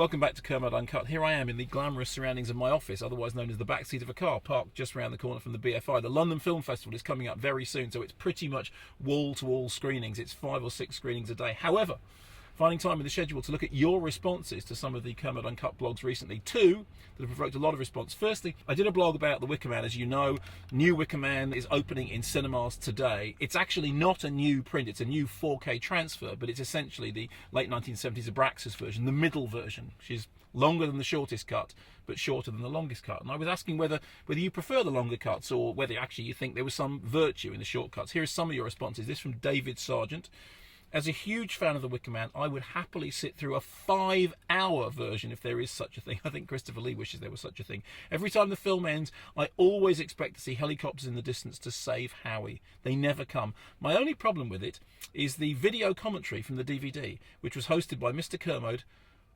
Welcome back to Kermode Uncut. Here I am in the glamorous surroundings of my office, otherwise known as the backseat of a car, parked just around the corner from the BFI. The London Film Festival is coming up very soon, so it's pretty much wall-to-wall screenings. It's 5 or 6 screenings a day. However, finding time in the schedule to look at your responses to some of the Kermode Uncut blogs recently. 2 that have provoked a lot of response. Firstly, I did a blog about the Wicker Man. As you know, new Wicker Man is opening in cinemas today. It's actually not a new print, it's a new 4K transfer, but it's essentially the late 1970s Abraxas version, the middle version, which is longer than the shortest cut, but shorter than the longest cut. And I was asking whether you prefer the longer cuts or whether actually you think there was some virtue in the short cuts. Here are some of your responses. This from David Sargent. As a huge fan of The Wicker Man, I would happily sit through a 5-hour version if there is such a thing. I think Christopher Lee wishes there was such a thing. Every time the film ends, I always expect to see helicopters in the distance to save Howie. They never come. My only problem with it is the video commentary from the DVD, which was hosted by Mr. Kermode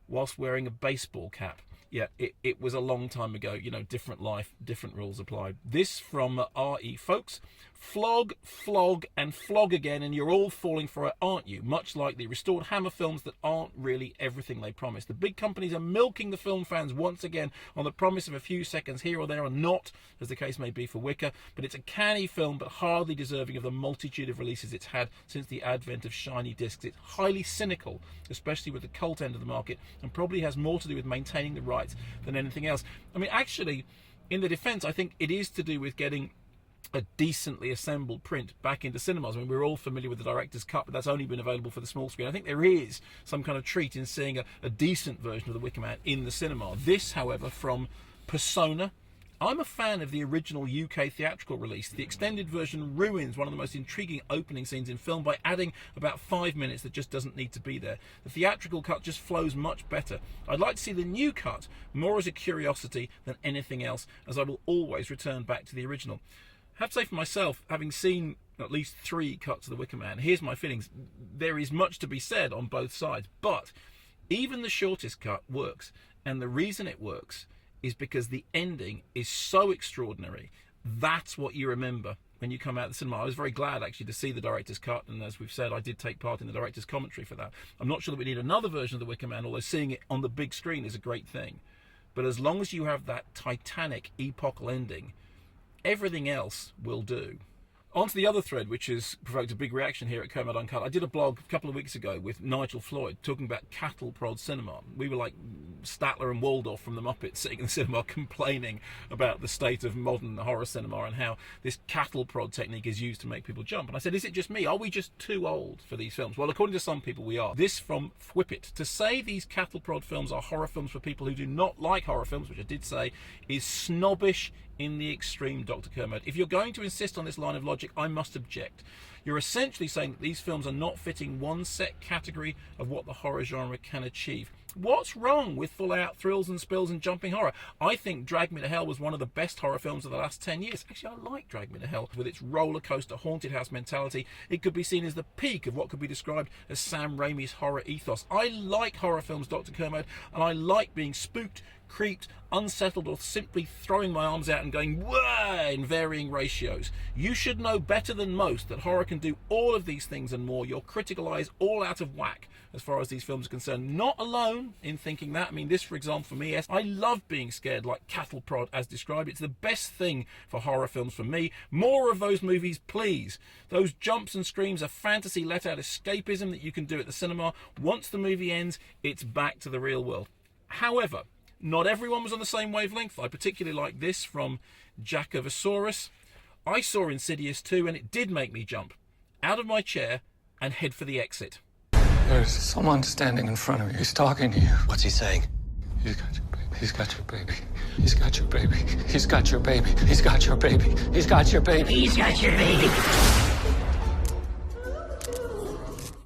whilst wearing a baseball cap. Yeah, it was a long time ago. You know, different life, different rules applied. This from R.E. Folks. Flog, flog, and flog again, and you're all falling for it, aren't you? Much like the restored Hammer films that aren't really everything they promise. The big companies are milking the film fans once again on the promise of a few seconds here or there, and not, as the case may be for Wicker, but it's a canny film, but hardly deserving of the multitude of releases it's had since the advent of shiny discs. It's highly cynical, especially with the cult end of the market, and probably has more to do with maintaining the rights than anything else. I mean, actually, in the defense, I think it is to do with getting a decently assembled print back into cinemas. I mean, we're all familiar with the director's cut, but that's only been available for the small screen. I think there is some kind of treat in seeing a decent version of The Wicker Man in the cinema. This, however, from Persona. I'm a fan of the original UK theatrical release. The extended version ruins one of the most intriguing opening scenes in film by adding about 5 minutes that just doesn't need to be there. The theatrical cut just flows much better. I'd like to see the new cut more as a curiosity than anything else, as I will always return back to the original. I have to say for myself, having seen at least 3 cuts of The Wicker Man, here's my feelings. There is much to be said on both sides, but even the shortest cut works, and the reason it works is because the ending is so extraordinary. That's what you remember when you come out of the cinema. I was very glad actually to see the director's cut, and as we've said, I did take part in the director's commentary for that. I'm not sure that we need another version of The Wicker Man, although seeing it on the big screen is a great thing. But as long as you have that titanic epochal ending, everything else will do. On to the other thread, which has provoked a big reaction here at Kermode Uncut. I did a blog a couple of weeks ago with Nigel Floyd talking about cattle prod cinema. We were like Statler and Waldorf from the Muppets sitting in the cinema complaining about the state of modern horror cinema and how this cattle prod technique is used to make people jump. And I said, is it just me? Are we just too old for these films? Well, according to some people, we are. This from Whippet. To say these cattle prod films are horror films for people who do not like horror films, which I did say, is snobbish in the extreme, Dr. Kermode. If you're going to insist on this line of logic, I must object. You're essentially saying that these films are not fitting one set category of what the horror genre can achieve. What's wrong with full-out thrills and spills and jumping horror? I think Drag Me to Hell was one of the best horror films of the last 10 years. Actually, I like Drag Me to Hell. With its roller coaster haunted house mentality, it could be seen as the peak of what could be described as Sam Raimi's horror ethos. I like horror films, Dr. Kermode, and I like being spooked, creeped, unsettled, or simply throwing my arms out and going whoa in varying ratios. You should know better than most that horror can do all of these things and more. Your critical eye is all out of whack as far as these films are concerned. Not alone in thinking that. I mean, this, for example, for me, yes, I love being scared like cattle prod as described. It's the best thing for horror films for me. More of those movies, please. Those jumps and screams are fantasy let out escapism that you can do at the cinema. Once the movie ends, it's back to the real world. However, not everyone was on the same wavelength. I particularly like this from Jackovasaurus. I saw Insidious 2 and it did make me jump out of my chair and head for the exit. There's someone standing in front of you. He's talking to you. What's he saying? He's got your baby. He's got your baby. He's got your baby. He's got your baby. He's got your baby. He's got your baby. He's got your baby.